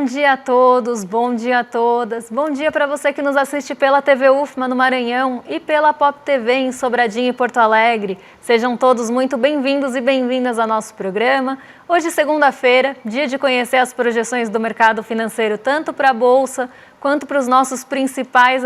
Bom dia a todos, bom dia a todas. Bom dia para você que nos assiste pela TV UFMA no Maranhão e pela Pop TV em Sobradinho e Porto Alegre. Sejam todos muito bem-vindos e bem-vindas ao nosso programa. Hoje, segunda-feira, dia de conhecer as projeções do mercado financeiro, tanto para a Bolsa quanto para os nossos principais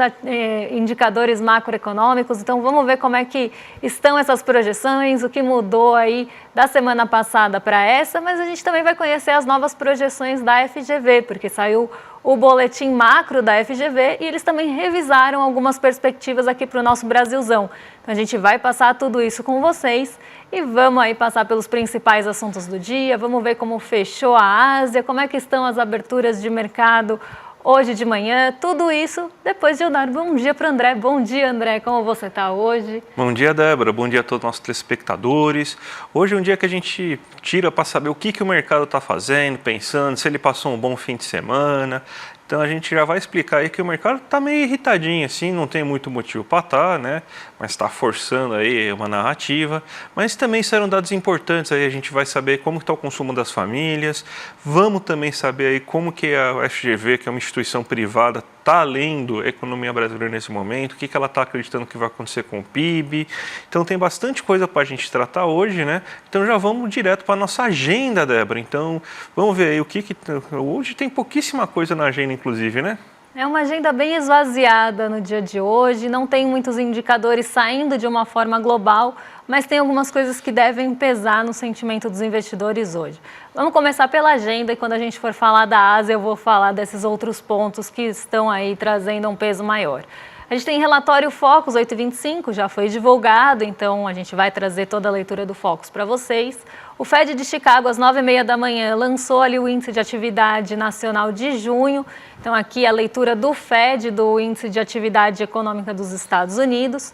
indicadores macroeconômicos. Então, vamos ver como é que estão essas projeções, o que mudou aí da semana passada para essa, mas a gente também vai conhecer as novas projeções da FGV, porque saiu o boletim macro da FGV e eles também revisaram algumas perspectivas aqui para o nosso Brasilzão. Então, a gente vai passar tudo isso com vocês e vamos aí passar pelos principais assuntos do dia, vamos ver como fechou a Ásia, como é que estão as aberturas de mercado hoje de manhã, tudo isso depois de eu dar bom dia para o André. Bom dia, André, como você está hoje? Bom dia, Débora, bom dia a todos os nossos telespectadores. Hoje é um dia que a gente tira para saber o que o mercado está fazendo, pensando, se ele passou um bom fim de semana. Então a gente já vai explicar aí que o mercado está meio irritadinho assim, não tem muito motivo para estar, né? Mas está forçando aí uma narrativa. Mas também serão dados importantes aí, a gente vai saber como está o consumo das famílias. Vamos também saber aí como que a FGV, que é uma instituição privada, está lendo a economia brasileira nesse momento, o que ela está acreditando que vai acontecer com o PIB. Então tem bastante coisa para a gente tratar hoje, né? Então já vamos direto para a nossa agenda, Débora. Então vamos ver aí hoje tem pouquíssima coisa na agenda, inclusive, né? É uma agenda bem esvaziada no dia de hoje, não tem muitos indicadores saindo de uma forma global, mas tem algumas coisas que devem pesar no sentimento dos investidores hoje. Vamos começar pela agenda e quando a gente for falar da Ásia, eu vou falar desses outros pontos que estão aí trazendo um peso maior. A gente tem relatório Focus 8h25, já foi divulgado, então a gente vai trazer toda a leitura do Focus para vocês. O Fed de Chicago, às 9h30 da manhã, lançou ali o Índice de Atividade Nacional de junho. Então aqui a leitura do Fed, do Índice de Atividade Econômica dos Estados Unidos.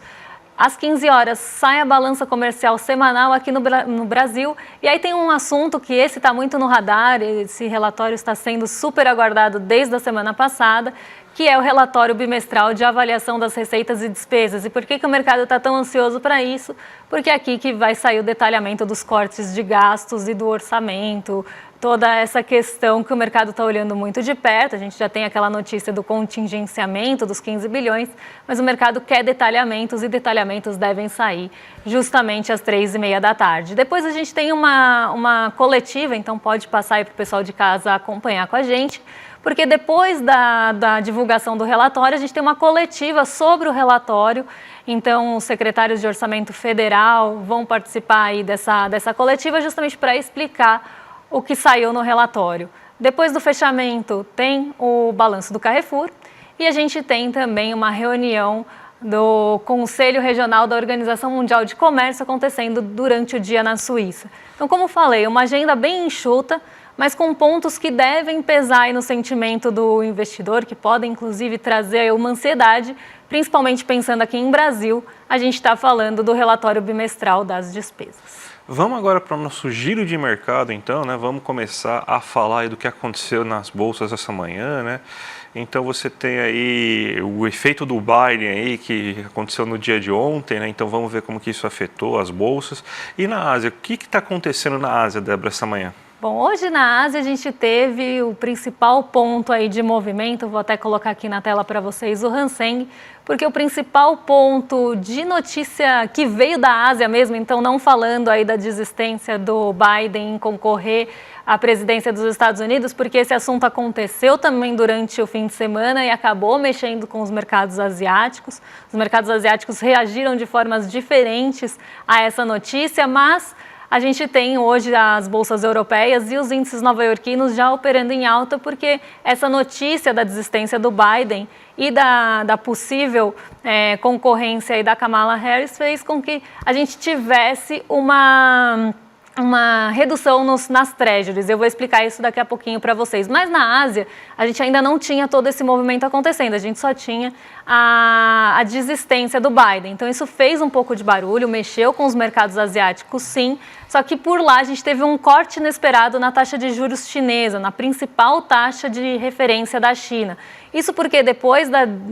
Às 15 horas sai a balança comercial semanal aqui no Brasil. E aí tem um assunto que esse está muito no radar, esse relatório está sendo super aguardado desde a semana passada, que é o relatório bimestral de avaliação das receitas e despesas. E por que o mercado está tão ansioso para isso? Porque é aqui que vai sair o detalhamento dos cortes de gastos e do orçamento, toda essa questão que o mercado está olhando muito de perto. A gente já tem aquela notícia do contingenciamento dos 15 bilhões, mas o mercado quer detalhamentos e detalhamentos devem sair justamente às 3h30 da tarde. Depois a gente tem uma coletiva, então pode passar aí para o pessoal de casa acompanhar com a gente, porque depois da divulgação do relatório, a gente tem uma coletiva sobre o relatório. Então, os secretários de Orçamento Federal vão participar aí dessa coletiva justamente para explicar o que saiu no relatório. Depois do fechamento, tem o balanço do Carrefour e a gente tem também uma reunião do Conselho Regional da Organização Mundial de Comércio acontecendo durante o dia na Suíça. Então, como falei, uma agenda bem enxuta, mas com pontos que devem pesar aí no sentimento do investidor, que podem inclusive trazer uma ansiedade, principalmente pensando aqui em Brasil, a gente está falando do relatório bimestral das despesas. Vamos agora para o nosso giro de mercado, então, né? Vamos começar a falar aí do que aconteceu nas bolsas essa manhã, né? Então você tem aí o efeito do Biden aí que aconteceu no dia de ontem, né? Então vamos ver como que isso afetou as bolsas. E na Ásia, o que está acontecendo na Ásia, Débora, essa manhã? Bom, hoje na Ásia a gente teve o principal ponto aí de movimento, vou até colocar aqui na tela para vocês o Hang Seng, porque o principal ponto de notícia que veio da Ásia mesmo, então não falando aí da desistência do Biden em concorrer à presidência dos Estados Unidos, porque esse assunto aconteceu também durante o fim de semana e acabou mexendo com os mercados asiáticos. Os mercados asiáticos reagiram de formas diferentes a essa notícia, mas a gente tem hoje as bolsas europeias e os índices nova-iorquinos já operando em alta, porque essa notícia da desistência do Biden e da possível concorrência aí da Kamala Harris fez com que a gente tivesse uma redução nas treasuries. Eu vou explicar isso daqui a pouquinho para vocês. Mas na Ásia, a gente ainda não tinha todo esse movimento acontecendo, a gente só tinha a desistência do Biden. Então isso fez um pouco de barulho, mexeu com os mercados asiáticos, sim, só que por lá a gente teve um corte inesperado na taxa de juros chinesa, na principal taxa de referência da China. Isso porque depois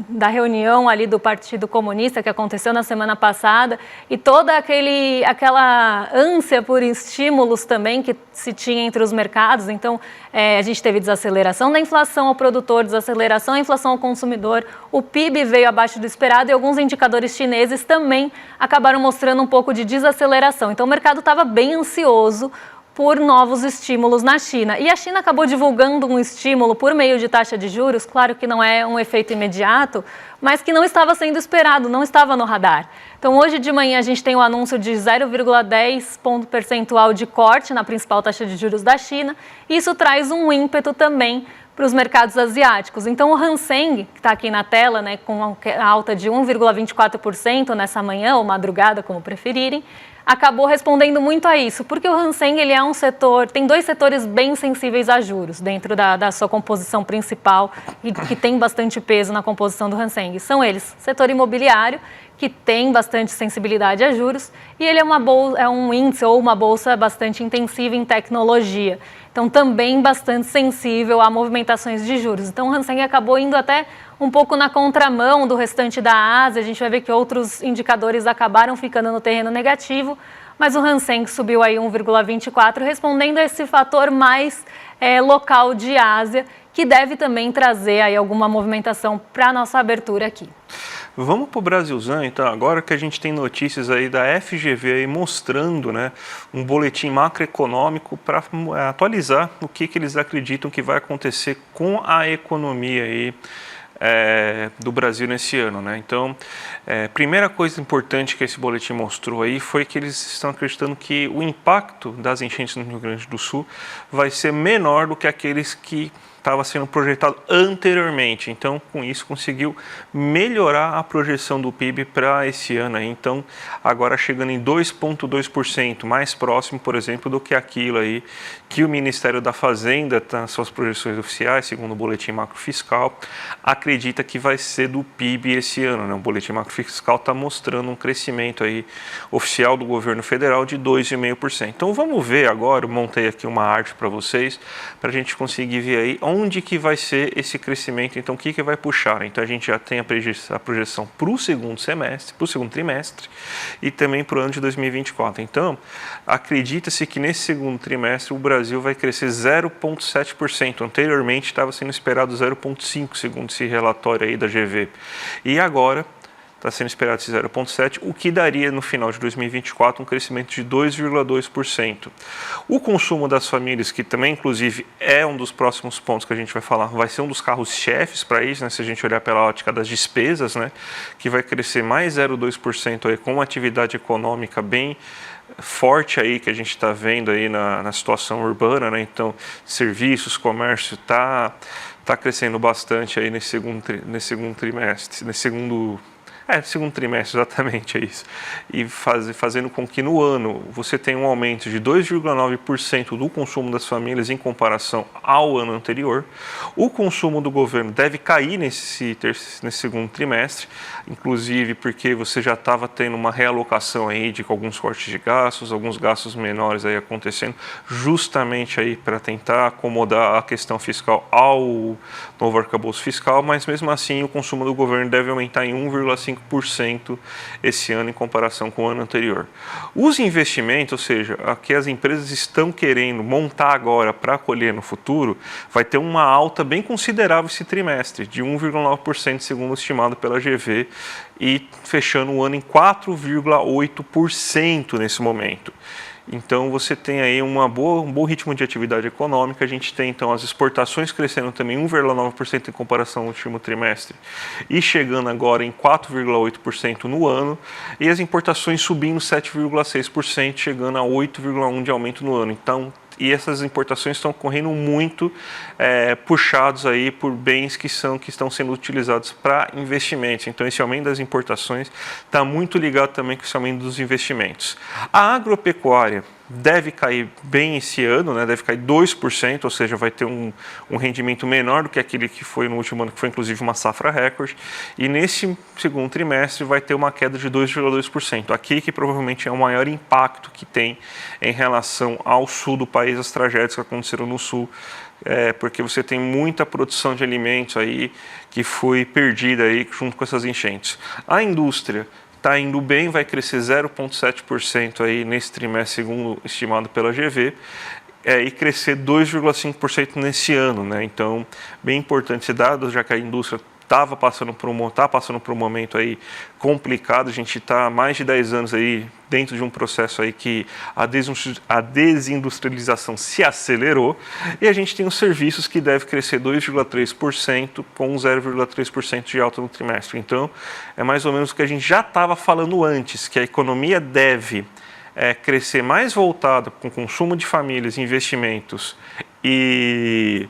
da reunião ali do Partido Comunista que aconteceu na semana passada e toda aquela ânsia por estímulos também que se tinha entre os mercados, então a gente teve desaceleração da inflação ao produtor, desaceleração da inflação ao consumidor, o PIB veio abaixo do esperado e alguns indicadores chineses também acabaram mostrando um pouco de desaceleração. Então o mercado estava bem ansioso por novos estímulos na China. E a China acabou divulgando um estímulo por meio de taxa de juros, claro que não é um efeito imediato, mas que não estava sendo esperado, não estava no radar. Então, hoje de manhã a gente tem o anúncio de 0,10 ponto percentual de corte na principal taxa de juros da China, e isso traz um ímpeto também para os mercados asiáticos. Então, o Hang Seng, que está aqui na tela, né, com a alta de 1,24% nessa manhã, ou madrugada, como preferirem, acabou respondendo muito a isso, porque o Hang Seng ele é um setor, tem dois setores bem sensíveis a juros dentro da sua composição principal e que tem bastante peso na composição do Hang Seng. São eles, setor imobiliário, que tem bastante sensibilidade a juros, e ele é um índice ou uma bolsa bastante intensiva em tecnologia. Então, também bastante sensível a movimentações de juros. Então, o Hang Seng acabou indo até um pouco na contramão do restante da Ásia. A gente vai ver que outros indicadores acabaram ficando no terreno negativo, mas o Hang Seng subiu aí 1,24, respondendo a esse fator mais local de Ásia, que deve também trazer aí alguma movimentação para a nossa abertura aqui. Vamos para o Brasilzão, então, agora que a gente tem notícias aí da FGV aí mostrando, né, um boletim macroeconômico para atualizar o que eles acreditam que vai acontecer com a economia aí, do Brasil nesse ano, né? Então, primeira coisa importante que esse boletim mostrou aí foi que eles estão acreditando que o impacto das enchentes no Rio Grande do Sul vai ser menor do que aqueles que estava sendo projetado anteriormente. Então, com isso, conseguiu melhorar a projeção do PIB para esse ano. Então, agora chegando em 2,2%, mais próximo, por exemplo, do que aquilo aí que o Ministério da Fazenda, nas suas projeções oficiais, segundo o Boletim Macrofiscal, acredita que vai ser do PIB esse ano, né? O Boletim Macrofiscal está mostrando um crescimento aí oficial do governo federal de 2,5%. Então, vamos ver agora, eu montei aqui uma arte para vocês, para a gente conseguir ver aí onde que vai ser esse crescimento, então o que vai puxar. Então a gente já tem a projeção para o segundo semestre, para o segundo trimestre e também para o ano de 2024. Então, acredita-se que nesse segundo trimestre o Brasil vai crescer 0,7%. Anteriormente estava sendo esperado 0,5%, segundo esse relatório aí da GV. E agora está sendo esperado esse 0,7%, o que daria no final de 2024 um crescimento de 2,2%. O consumo das famílias, que também inclusive é um dos próximos pontos que a gente vai falar, vai ser um dos carros-chefes para isso, né, se a gente olhar pela ótica das despesas, né, que vai crescer mais 0,2% aí, com uma atividade econômica bem forte aí que a gente está vendo aí na situação urbana, né? Então serviços, comércio está crescendo bastante aí nesse segundo trimestre, segundo trimestre, exatamente, é isso. E fazendo com que no ano você tenha um aumento de 2,9% do consumo das famílias em comparação ao ano anterior. O consumo do governo deve cair nesse segundo trimestre, inclusive porque você já estava tendo uma realocação aí de alguns cortes de gastos, alguns gastos menores aí acontecendo, justamente aí para tentar acomodar a questão fiscal ao novo arcabouço fiscal, mas mesmo assim o consumo do governo deve aumentar em 1,5% esse ano em comparação com o ano anterior. Os investimentos, ou seja, o que as empresas estão querendo montar agora para colher no futuro, vai ter uma alta bem considerável esse trimestre, de 1,9% segundo estimado pela GV, e fechando o ano em 4,8% nesse momento. Então você tem aí um bom ritmo de atividade econômica. A gente tem então as exportações crescendo também 1,9% em comparação ao último trimestre e chegando agora em 4,8% no ano, e as importações subindo 7,6%, chegando a 8,1% de aumento no ano. Então, e essas importações estão correndo muito puxados aí por bens que estão sendo utilizados para investimentos. Então esse aumento das importações está muito ligado também com esse aumento dos investimentos. A agropecuária deve cair bem esse ano, né? Deve cair 2%, ou seja, vai ter um rendimento menor do que aquele que foi no último ano, que foi inclusive uma safra recorde, e nesse segundo trimestre vai ter uma queda de 2,2%, aqui que provavelmente é o maior impacto que tem em relação ao sul do país, as tragédias que aconteceram no sul, porque você tem muita produção de alimentos aí que foi perdida aí junto com essas enchentes. A indústria está indo bem, vai crescer 0,7% aí nesse trimestre, segundo estimado pela GV, e crescer 2,5% nesse ano, né? Então, bem importante esse dado, já que a indústria está passando por um momento aí complicado. A gente está há mais de 10 anos aí dentro de um processo aí que a desindustrialização se acelerou, e a gente tem os serviços que devem crescer 2,3% com 0,3% de alta no trimestre. Então, é mais ou menos o que a gente já estava falando antes, que a economia deve crescer mais voltada com consumo de famílias, investimentos e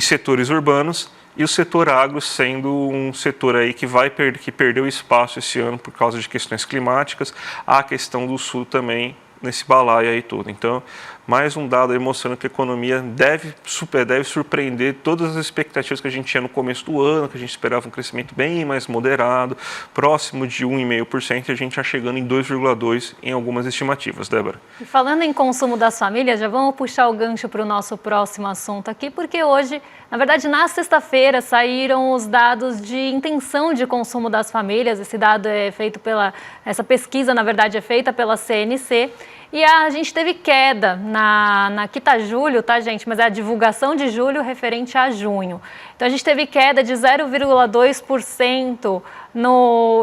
setores urbanos, e o setor agro sendo um setor aí que perdeu espaço esse ano por causa de questões climáticas, a questão do sul também nesse balaio aí todo. Então, mais um dado aí mostrando que a economia deve surpreender todas as expectativas que a gente tinha no começo do ano, que a gente esperava um crescimento bem mais moderado, próximo de 1,5%, e a gente já chegando em 2,2% em algumas estimativas, Débora. E falando em consumo das famílias, já vamos puxar o gancho para o nosso próximo assunto aqui, porque hoje, na verdade, na sexta-feira saíram os dados de intenção de consumo das famílias. Esse dado é feito essa pesquisa, na verdade, é feita pela CNC. E a gente teve queda aqui está julho, tá, gente? Mas é a divulgação de julho referente a junho. Então, a gente teve queda de 0,2%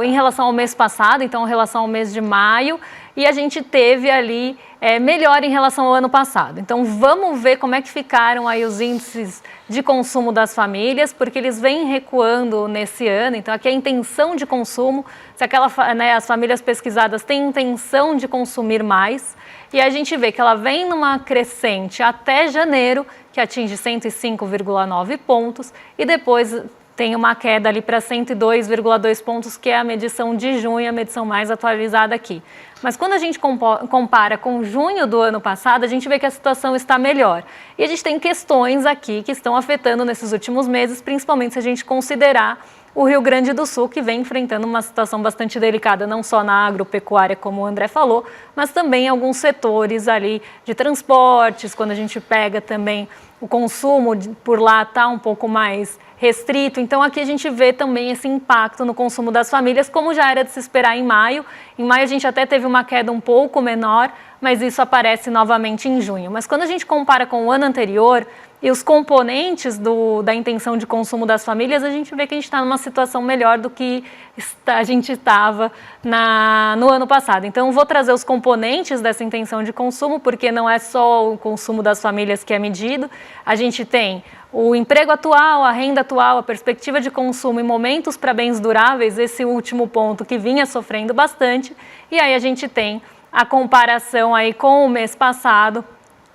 em relação ao mês passado, então, em relação ao mês de maio. E a gente teve ali melhor em relação ao ano passado. Então, vamos ver como é que ficaram aí os índices de consumo das famílias, porque eles vêm recuando nesse ano. Então, aqui é a intenção de consumo, se as famílias pesquisadas têm intenção de consumir mais. E a gente vê que ela vem numa crescente até janeiro, que atinge 105,9 pontos, e depois tem uma queda ali para 102,2 pontos, que é a medição de junho, a medição mais atualizada aqui. Mas quando a gente compara com junho do ano passado, a gente vê que a situação está melhor. E a gente tem questões aqui que estão afetando nesses últimos meses, principalmente se a gente considerar o Rio Grande do Sul, que vem enfrentando uma situação bastante delicada, não só na agropecuária, como o André falou, mas também em alguns setores ali de transportes. Quando a gente pega também o consumo por lá está um pouco mais restrito. Então, aqui a gente vê também esse impacto no consumo das famílias, como já era de se esperar em maio. Em maio a gente até teve uma queda um pouco menor, mas isso aparece novamente em junho. Mas quando a gente compara com o ano anterior e os componentes da intenção de consumo das famílias, a gente vê que a gente está numa situação melhor do que a gente estava no ano passado. Então, vou trazer os componentes dessa intenção de consumo, porque não é só o consumo das famílias que é medido. A gente tem o emprego atual, a renda atual, a perspectiva de consumo e momentos para bens duráveis, esse último ponto que vinha sofrendo bastante. E aí a gente tem a comparação aí com o mês passado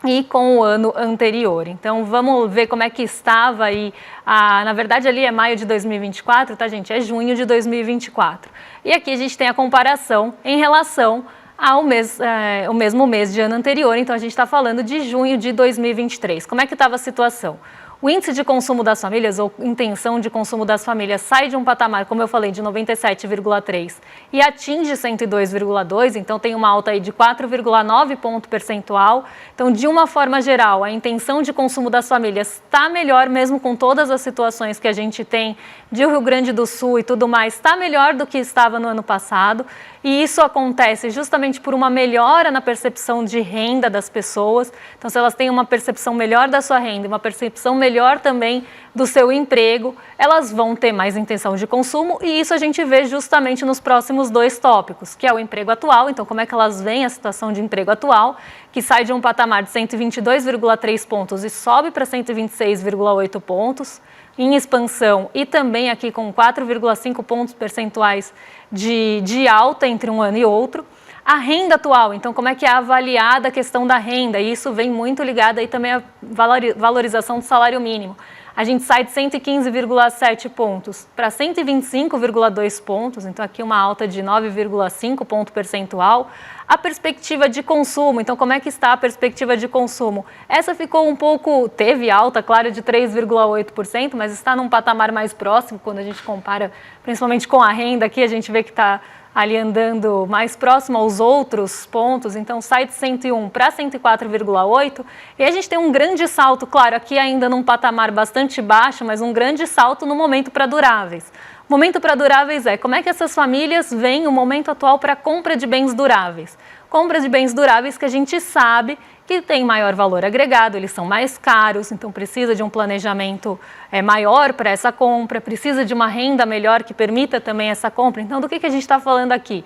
e com o ano anterior. Então, vamos ver como é que estava aí. Na verdade, ali é maio de 2024, tá, gente? É junho de 2024. E aqui a gente tem a comparação em relação ao o mesmo mês de ano anterior. Então, a gente está falando de junho de 2023. Como é que estava a situação? O índice de consumo das famílias, ou intenção de consumo das famílias, sai de um patamar, como eu falei, de 97,3 e atinge 102,2, então tem uma alta aí de 4,9 ponto percentual. Então, de uma forma geral, a intenção de consumo das famílias está melhor, mesmo com todas as situações que a gente tem de Rio Grande do Sul e tudo mais, está melhor do que estava no ano passado. E isso acontece justamente por uma melhora na percepção de renda das pessoas. Então, se elas têm uma percepção melhor da sua renda, uma percepção melhor também do seu emprego, elas vão ter mais intenção de consumo, e isso a gente vê justamente nos próximos dois tópicos, que é o emprego atual. Então, como é que elas veem a situação de emprego atual, que sai de um patamar de 122,3 pontos e sobe para 126,8 pontos, em expansão, e também aqui com 4,5 pontos percentuais de alta entre um ano e outro. A renda atual, então como é que é avaliada a questão da renda? E isso vem muito ligado aí também à valorização do salário mínimo. A gente sai de 115,7 pontos para 125,2 pontos, então aqui uma alta de 9,5 ponto percentual. A perspectiva de consumo, então como é que está a perspectiva de consumo? Essa ficou teve alta, claro, de 3,8%, mas está num patamar mais próximo quando a gente compara, principalmente com a renda aqui, a gente vê que está ali andando mais próximo aos outros pontos, então sai de 101 para 104,8, e a gente tem um grande salto, claro, aqui ainda num patamar bastante baixo, mas um grande salto no momento para duráveis. O momento para duráveis é como é que essas famílias veem o momento atual para compra de bens duráveis. Compra de bens duráveis que a gente sabe que tem maior valor agregado, eles são mais caros, então precisa de um planejamento maior para essa compra, precisa de uma renda melhor que permita também essa compra. Então, do que a gente está falando aqui?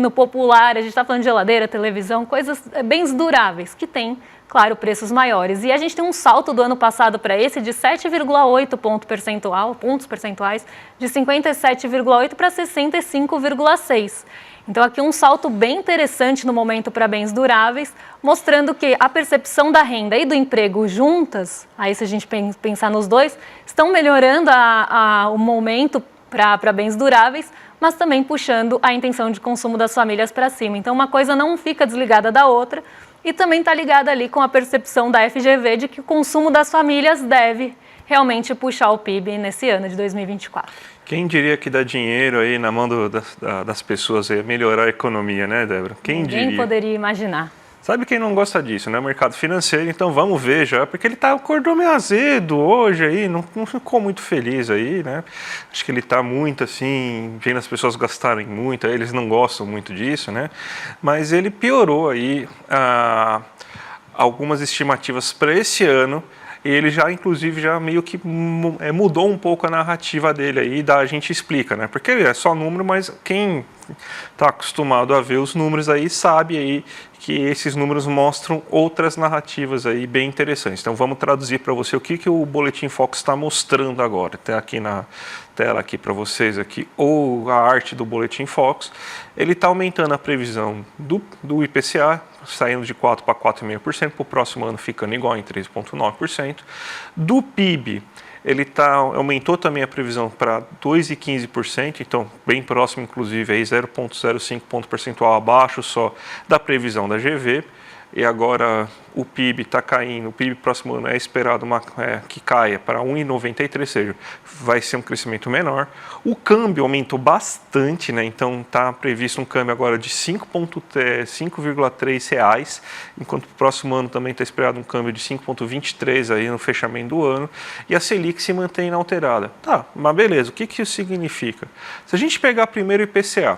No popular, a gente está falando de geladeira, televisão, coisas, bens duráveis, que têm, claro, preços maiores. E a gente tem um salto do ano passado para esse de 7,8 pontos percentuais, de 57,8 para 65,6. Então, aqui um salto bem interessante no momento para bens duráveis, mostrando que a percepção da renda e do emprego juntas, aí se a gente pensar nos dois, estão melhorando o momento para bens duráveis, mas também puxando a intenção de consumo das famílias para cima. Então, uma coisa não fica desligada da outra e também está ligada ali com a percepção da FGV de que o consumo das famílias deve realmente puxar o PIB nesse ano de 2024. Quem diria que dá dinheiro aí na mão das pessoas é melhorar a economia, né, Débora? Ninguém poderia imaginar. Sabe quem não gosta disso, né? O mercado financeiro, então vamos ver já, porque ele acordou meio azedo hoje aí, não ficou muito feliz aí, né? Acho que ele está muito assim, vendo as pessoas gastarem muito, aí eles não gostam muito disso, né? Mas ele piorou aí algumas estimativas para esse ano. E ele já, inclusive, já meio que mudou um pouco a narrativa dele aí, a gente explica, né? Porque é só número, mas quem está acostumado a ver os números aí sabe aí que esses números mostram outras narrativas aí bem interessantes. Então vamos traduzir para você o que o Boletim Focus está mostrando agora. Até aqui na tela aqui para vocês aqui, ou a arte do Boletim Focus. Ele está aumentando a previsão do IPCA, saindo de 4% para 4,5%, para o próximo ano ficando igual em 3,9%. Do PIB, ele aumentou também a previsão para 2,15%, então bem próximo, inclusive, aí 0,05 ponto percentual abaixo só da previsão da GV. E agora o PIB está caindo, o PIB próximo ano é esperado que caia para 1,93, ou seja, vai ser um crescimento menor. O câmbio aumentou bastante, né? Então está previsto um câmbio agora de 5,3 reais, enquanto o próximo ano também está esperado um câmbio de 5,23 aí no fechamento do ano. E a Selic se mantém inalterada. Tá, mas beleza, o que isso significa? Se a gente pegar primeiro o IPCA,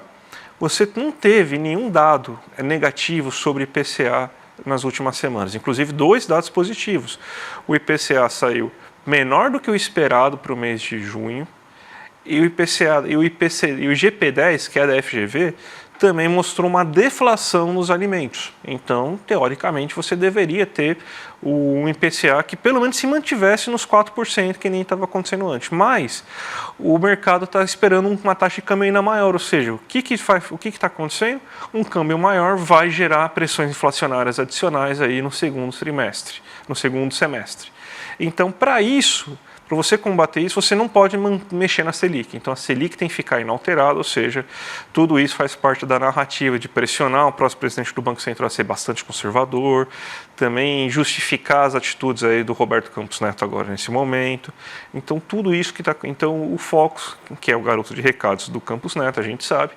você não teve nenhum dado negativo sobre IPCA nas últimas semanas, inclusive 2 dados positivos. O IPCA saiu menor do que o esperado para o mês de junho e o IGP-10, que é da FGV, também mostrou uma deflação nos alimentos. Então, teoricamente, você deveria ter um IPCA que pelo menos se mantivesse nos 4%, que nem estava acontecendo antes. Mas o mercado está esperando uma taxa de câmbio ainda maior, ou seja, o que está acontecendo? Um câmbio maior vai gerar pressões inflacionárias adicionais aí no segundo semestre. Então, para isso, para você combater isso, você não pode mexer na Selic. Então, a Selic tem que ficar inalterada, ou seja, tudo isso faz parte da narrativa de pressionar o próximo presidente do Banco Central a ser bastante conservador, também justificar as atitudes aí do Roberto Campos Neto agora nesse momento. Então, tudo isso que está... Então, o Focus, que é o garoto de recados do Campos Neto, a gente sabe,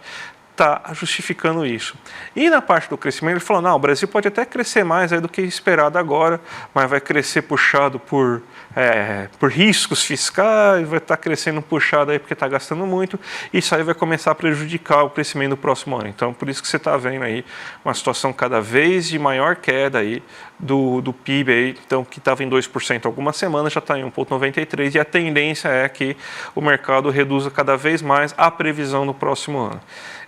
está justificando isso. E na parte do crescimento, ele falou, não, o Brasil pode até crescer mais aí do que esperado agora, mas vai crescer puxado por riscos fiscais, vai estar crescendo puxado aí porque está gastando muito, e isso aí vai começar a prejudicar o crescimento do próximo ano. Então, por isso que você está vendo aí uma situação cada vez de maior queda aí do PIB aí, então, que estava em 2% algumas semanas, já está em 1,93%, e a tendência é que o mercado reduza cada vez mais a previsão no próximo ano.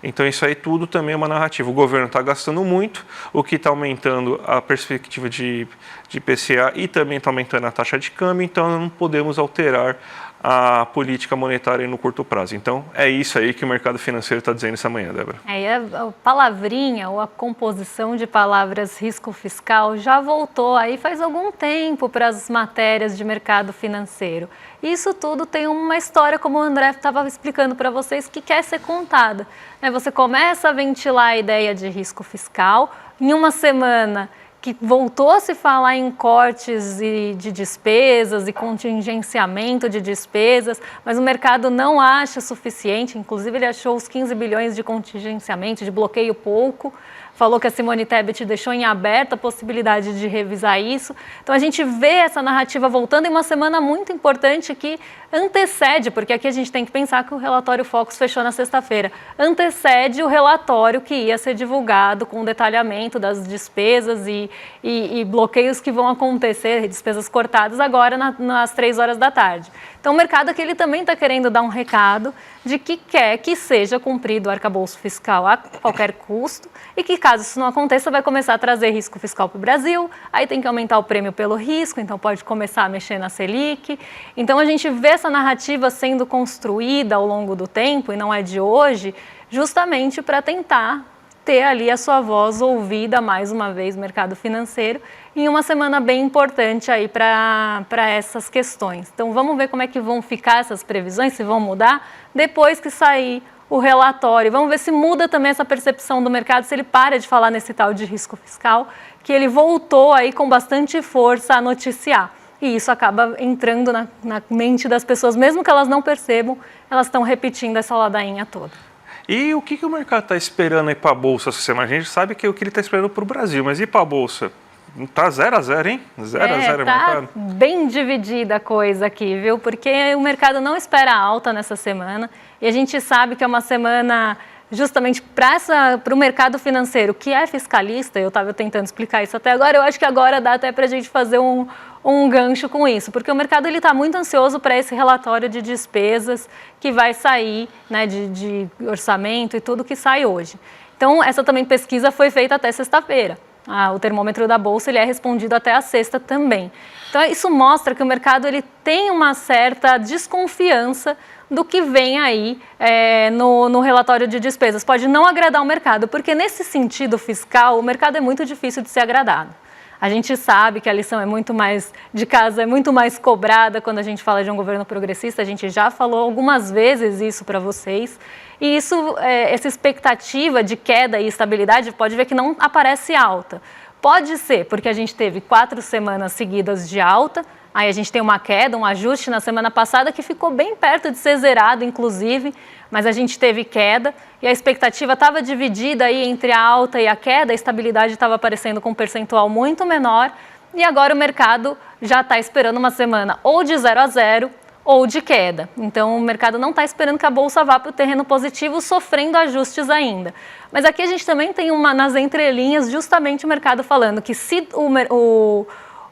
Então, isso aí tudo também é uma narrativa. O governo está gastando muito, o que está aumentando a perspectiva de IPCA e também está aumentando a taxa de câmbio, então não podemos alterar a política monetária no curto prazo. Então, é isso aí que o mercado financeiro está dizendo essa manhã, Débora. E a palavrinha ou a composição de palavras risco fiscal já voltou aí faz algum tempo para as matérias de mercado financeiro. Isso tudo tem uma história, como o André estava explicando para vocês, que quer ser contada. Você começa a ventilar a ideia de risco fiscal, em uma semana que voltou a se falar em cortes de despesas e contingenciamento de despesas, mas o mercado não acha suficiente, inclusive ele achou os 15 bilhões de contingenciamento, de bloqueio pouco, falou que a Simone Tebet deixou em aberto a possibilidade de revisar isso. Então a gente vê essa narrativa voltando em uma semana muito importante que antecede, porque aqui a gente tem que pensar que o relatório Focus fechou na sexta-feira, antecede o relatório que ia ser divulgado com detalhamento das despesas e bloqueios que vão acontecer, despesas cortadas agora nas 3 horas da tarde. Então o mercado aqui ele também está querendo dar um recado de que quer que seja cumprido o arcabouço fiscal a qualquer custo e que caso isso não aconteça vai começar a trazer risco fiscal para o Brasil, aí tem que aumentar o prêmio pelo risco, então pode começar a mexer na Selic. Então a gente vê essa narrativa sendo construída ao longo do tempo, e não é de hoje, justamente para tentar ter ali a sua voz ouvida mais uma vez no mercado financeiro em uma semana bem importante aí para essas questões. Então vamos ver como é que vão ficar essas previsões, se vão mudar depois que sair o relatório. Vamos ver se muda também essa percepção do mercado, se ele para de falar nesse tal de risco fiscal, que ele voltou aí com bastante força a noticiar. E isso acaba entrando na mente das pessoas, mesmo que elas não percebam, elas estão repetindo essa ladainha toda. E o que o mercado está esperando aí para a Bolsa essa semana? A gente sabe que é o que ele está esperando para o Brasil, mas e para a Bolsa? Está 0 a 0, hein? 0 a 0 o mercado. Bem dividida a coisa aqui, viu? Porque o mercado não espera alta nessa semana e a gente sabe que é uma semana justamente para o mercado financeiro, que é fiscalista, eu estava tentando explicar isso até agora, eu acho que agora dá até para a gente fazer um gancho com isso, porque o mercado está muito ansioso para esse relatório de despesas que vai sair, né, de orçamento e tudo que sai hoje. Então, essa também pesquisa foi feita até sexta-feira. O termômetro da Bolsa ele é respondido até a sexta também. Então, isso mostra que o mercado ele tem uma certa desconfiança do que vem aí no relatório de despesas. Pode não agradar o mercado, porque nesse sentido fiscal, o mercado é muito difícil de ser agradado. A gente sabe que a lição é muito mais de casa, é muito mais cobrada quando a gente fala de um governo progressista. A gente já falou algumas vezes isso para vocês. E isso, essa expectativa de queda e estabilidade, pode ver que não aparece alta. Pode ser porque a gente teve 4 semanas seguidas de alta, aí a gente tem uma queda, um ajuste na semana passada que ficou bem perto de ser zerado, inclusive, mas a gente teve queda e a expectativa estava dividida aí entre a alta e a queda, a estabilidade estava aparecendo com um percentual muito menor e agora o mercado já está esperando uma semana ou de 0 a 0 ou de queda. Então o mercado não está esperando que a Bolsa vá para o terreno positivo, sofrendo ajustes ainda. Mas aqui a gente também tem nas entrelinhas justamente o mercado falando que se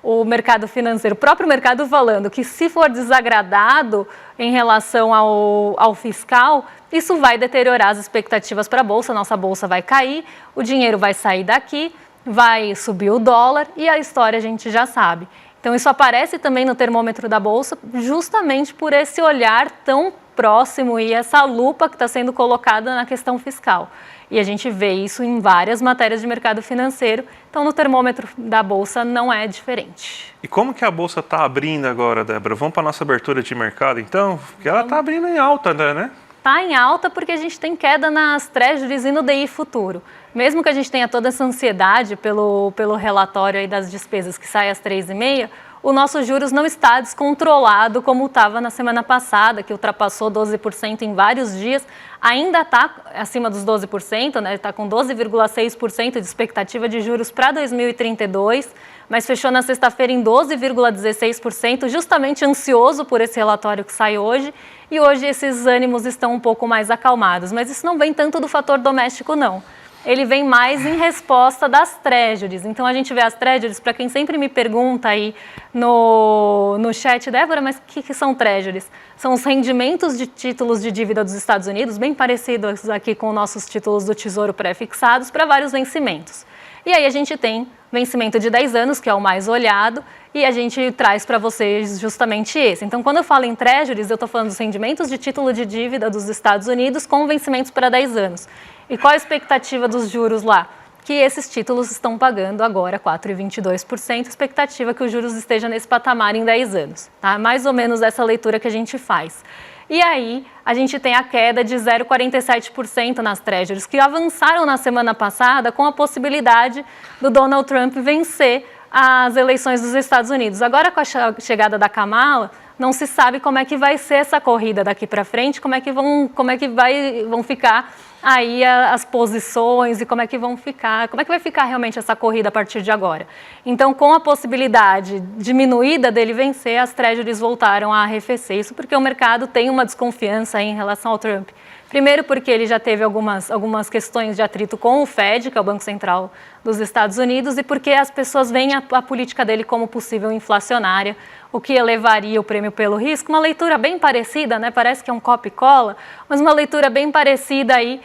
o mercado financeiro, o próprio mercado falando que se for desagradado em relação ao fiscal, isso vai deteriorar as expectativas para a Bolsa, nossa Bolsa vai cair, o dinheiro vai sair daqui, vai subir o dólar e a história a gente já sabe. Então isso aparece também no termômetro da Bolsa justamente por esse olhar tão próximo e essa lupa que está sendo colocada na questão fiscal. E a gente vê isso em várias matérias de mercado financeiro, então no termômetro da Bolsa não é diferente. E como que a Bolsa está abrindo agora, Débora? Vamos para a nossa abertura de mercado então? Porque ela está abrindo em alta, né? Está em alta porque a gente tem queda nas Treasuries e no DI futuro. Mesmo que a gente tenha toda essa ansiedade pelo relatório aí das despesas que sai às 3h30, o nosso juros não está descontrolado como estava na semana passada, que ultrapassou 12% em vários dias, ainda está acima dos 12%, né? Está com 12,6% de expectativa de juros para 2032, mas fechou na sexta-feira em 12,16%, justamente ansioso por esse relatório que sai hoje, e hoje esses ânimos estão um pouco mais acalmados, mas isso não vem tanto do fator doméstico, não. Ele vem mais em resposta das Treasuries. Então, a gente vê as Treasuries, para quem sempre me pergunta aí no chat, Débora, mas o que são Treasuries? São os rendimentos de títulos de dívida dos Estados Unidos, bem parecidos aqui com nossos títulos do Tesouro pré-fixados, para vários vencimentos. E aí a gente tem vencimento de 10 anos, que é o mais olhado, e a gente traz para vocês justamente esse. Então, quando eu falo em Treasuries, eu estou falando dos rendimentos de título de dívida dos Estados Unidos com vencimentos para 10 anos. E qual a expectativa dos juros lá? Que esses títulos estão pagando agora 4,22%, expectativa que os juros estejam nesse patamar em 10 anos. Tá? Mais ou menos essa leitura que a gente faz. E aí a gente tem a queda de 0,47% nas Treasuries, que avançaram na semana passada com a possibilidade do Donald Trump vencer as eleições dos Estados Unidos. Agora, com a chegada da Kamala, não se sabe como é que vai ser essa corrida daqui para frente, como é que vão ficar aí as posições e como é que vai ficar realmente essa corrida a partir de agora. Então, com a possibilidade diminuída dele vencer, as Treasuries voltaram a arrefecer. Isso porque o mercado tem uma desconfiança aí em relação ao Trump. Primeiro porque ele já teve algumas questões de atrito com o Fed, que é o Banco Central dos Estados Unidos, e porque as pessoas veem a política dele como possível inflacionária, o que elevaria o prêmio pelo risco. Uma leitura bem parecida, né? Parece que é um copia e cola, mas uma leitura bem parecida aí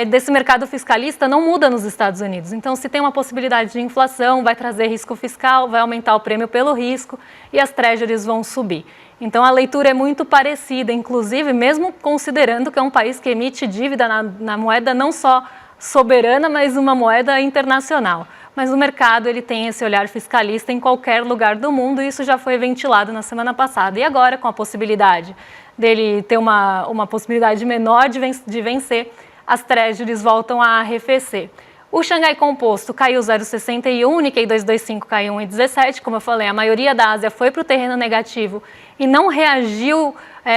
desse mercado fiscalista não muda nos Estados Unidos. Então, se tem uma possibilidade de inflação, vai trazer risco fiscal, vai aumentar o prêmio pelo risco e as treasuries vão subir. Então, a leitura é muito parecida, inclusive, mesmo considerando que é um país que emite dívida na moeda não só soberana, mas uma moeda internacional. Mas o mercado ele tem esse olhar fiscalista em qualquer lugar do mundo e isso já foi ventilado na semana passada. E agora, com a possibilidade dele ter uma possibilidade menor de vencer, as treasuries voltam a arrefecer. O Xangai Composto caiu 0,61, o Nikkei 225 caiu 1,17. Como eu falei, a maioria da Ásia foi para o terreno negativo e não reagiu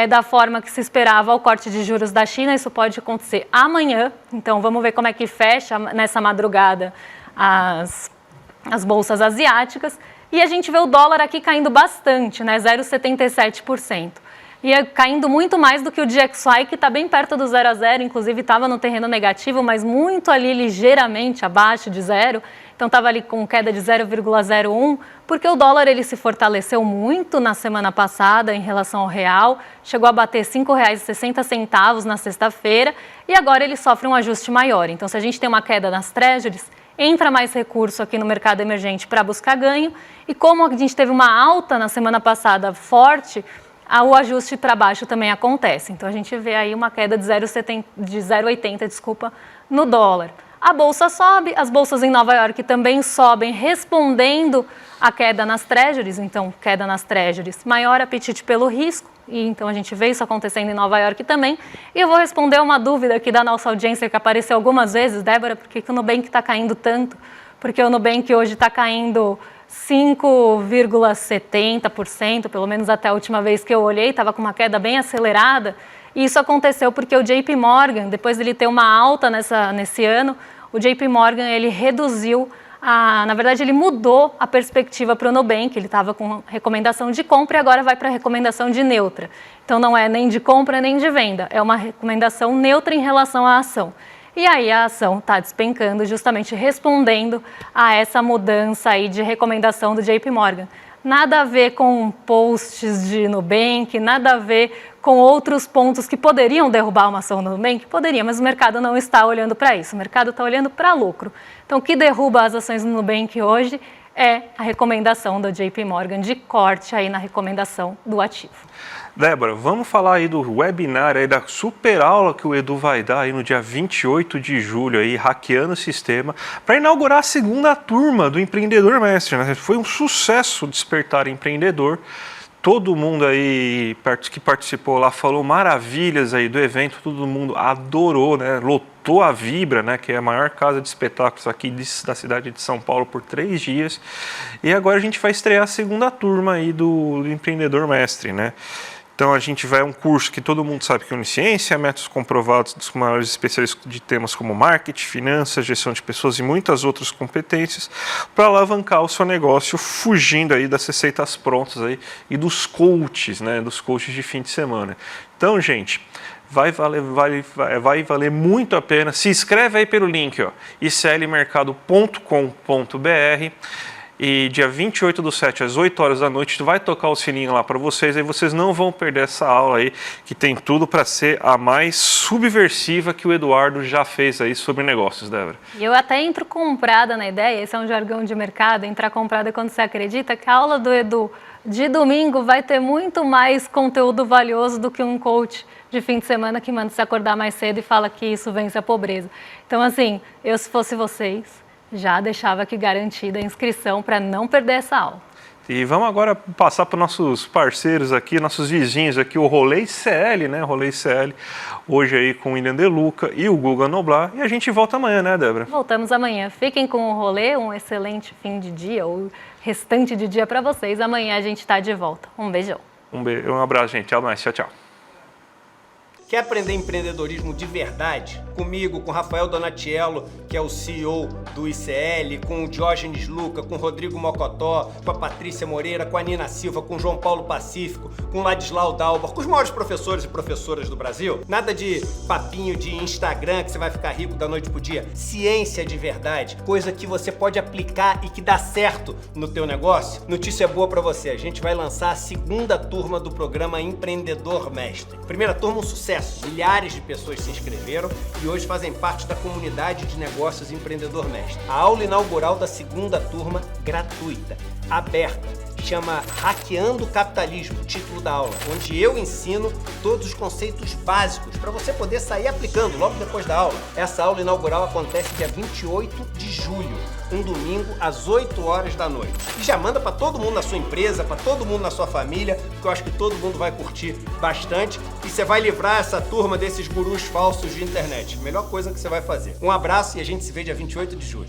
da forma que se esperava ao corte de juros da China. Isso pode acontecer amanhã, então vamos ver como é que fecha nessa madrugada as bolsas asiáticas. E a gente vê o dólar aqui caindo bastante, né, 0,77%. E caindo muito mais do que o DXY, que está bem perto do 0 a 0, inclusive estava no terreno negativo, mas muito ali ligeiramente abaixo de zero. Então estava ali com queda de 0,01, porque o dólar ele se fortaleceu muito na semana passada em relação ao real, chegou a bater R$ 5,60 na sexta-feira e agora ele sofre um ajuste maior. Então, se a gente tem uma queda nas treasuries, entra mais recurso aqui no mercado emergente para buscar ganho, e como a gente teve uma alta na semana passada forte, o ajuste para baixo também acontece. Então, a gente vê aí uma queda de 0,80 no dólar. A bolsa sobe, as bolsas em Nova York também sobem, respondendo à queda nas treasuries. Então, queda nas treasuries, maior apetite pelo risco. E então, a gente vê isso acontecendo em Nova York também. E eu vou responder uma dúvida aqui da nossa audiência que apareceu algumas vezes. Débora, por que o Nubank está caindo tanto? Porque o Nubank hoje está caindo 5,70%, pelo menos até a última vez que eu olhei, estava com uma queda bem acelerada. E isso aconteceu porque o JP Morgan, depois de ele ter uma alta nesse ano, o JP Morgan ele reduziu, na verdade ele mudou a perspectiva para o Nubank, ele estava com recomendação de compra e agora vai para a recomendação de neutra. Então não é nem de compra nem de venda, é uma recomendação neutra em relação à ação. E aí a ação está despencando, justamente respondendo a essa mudança aí de recomendação do JP Morgan. Nada a ver com posts de Nubank, nada a ver com outros pontos que poderiam derrubar uma ação do Nubank? Poderia, mas o mercado não está olhando para isso, o mercado está olhando para lucro. Então, o que derruba as ações do Nubank hoje é a recomendação do JP Morgan de corte aí na recomendação do ativo. Débora, vamos falar aí do webinar, aí da super aula que o Edu vai dar aí no dia 28 de julho, aí, hackeando o sistema, para inaugurar a segunda turma do Empreendedor Mestre, né? Foi um sucesso Despertar Empreendedor. Todo mundo aí que participou lá falou maravilhas aí do evento, todo mundo adorou, né? Lotou a Vibra, né? Que é a maior casa de espetáculos aqui da cidade de São Paulo por 3 dias. E agora a gente vai estrear a segunda turma aí do Empreendedor Mestre, né? Então a gente vai um curso que todo mundo sabe que é Unisciência, métodos comprovados dos maiores especialistas de temas como marketing, finanças, gestão de pessoas e muitas outras competências para alavancar o seu negócio, fugindo aí das receitas prontas aí e dos coaches, né, dos coaches de fim de semana. Então, gente, vai valer muito a pena. Se inscreve aí pelo link, ó, iclmercado.com.br. E dia 28/7, às 8 horas da noite, vai tocar o sininho lá para vocês, aí vocês não vão perder essa aula aí, que tem tudo para ser a mais subversiva que o Eduardo já fez aí sobre negócios, Débora. Eu até entro comprada na ideia, esse é um jargão de mercado, entrar comprada quando você acredita que a aula do Edu de domingo vai ter muito mais conteúdo valioso do que um coach de fim de semana que manda você acordar mais cedo e fala que isso vence a pobreza. Então, assim, eu se fosse vocês, já deixava aqui garantida a inscrição para não perder essa aula. E vamos agora passar para nossos parceiros aqui, nossos vizinhos aqui, o Rolê ICL, né? Rolê ICL, hoje aí com o William De Luca e o Guga Noblar. E a gente volta amanhã, né, Débora? Voltamos amanhã. Fiquem com o Rolê, um excelente fim de dia ou restante de dia para vocês. Amanhã a gente está de volta. Um beijão. Um abraço, gente. Tchau, mais. Tchau, tchau. Quer aprender empreendedorismo de verdade? Comigo, com Rafael Donatiello, que é o CEO do ICL, com o Diógenes Luca, com o Rodrigo Mocotó, com a Patrícia Moreira, com a Nina Silva, com o João Paulo Pacífico, com o Ladislau Dalbar, com os maiores professores e professoras do Brasil. Nada de papinho de Instagram que você vai ficar rico da noite pro dia. Ciência de verdade, coisa que você pode aplicar e que dá certo no teu negócio. Notícia boa pra você, a gente vai lançar a segunda turma do programa Empreendedor Mestre. Primeira turma, um sucesso. Milhares de pessoas se inscreveram e hoje fazem parte da comunidade de negócios Empreendedor Mestre. A aula inaugural da segunda turma, gratuita, aberta, chama Hackeando o Capitalismo, título da aula, onde eu ensino todos os conceitos básicos para você poder sair aplicando logo depois da aula. Essa aula inaugural acontece dia 28 de julho, um domingo às 8 horas da noite. E já manda para todo mundo na sua empresa, para todo mundo na sua família, porque eu acho que todo mundo vai curtir bastante e você vai livrar essa turma desses gurus falsos de internet. Melhor coisa que você vai fazer. Um abraço e a gente se vê dia 28 de julho.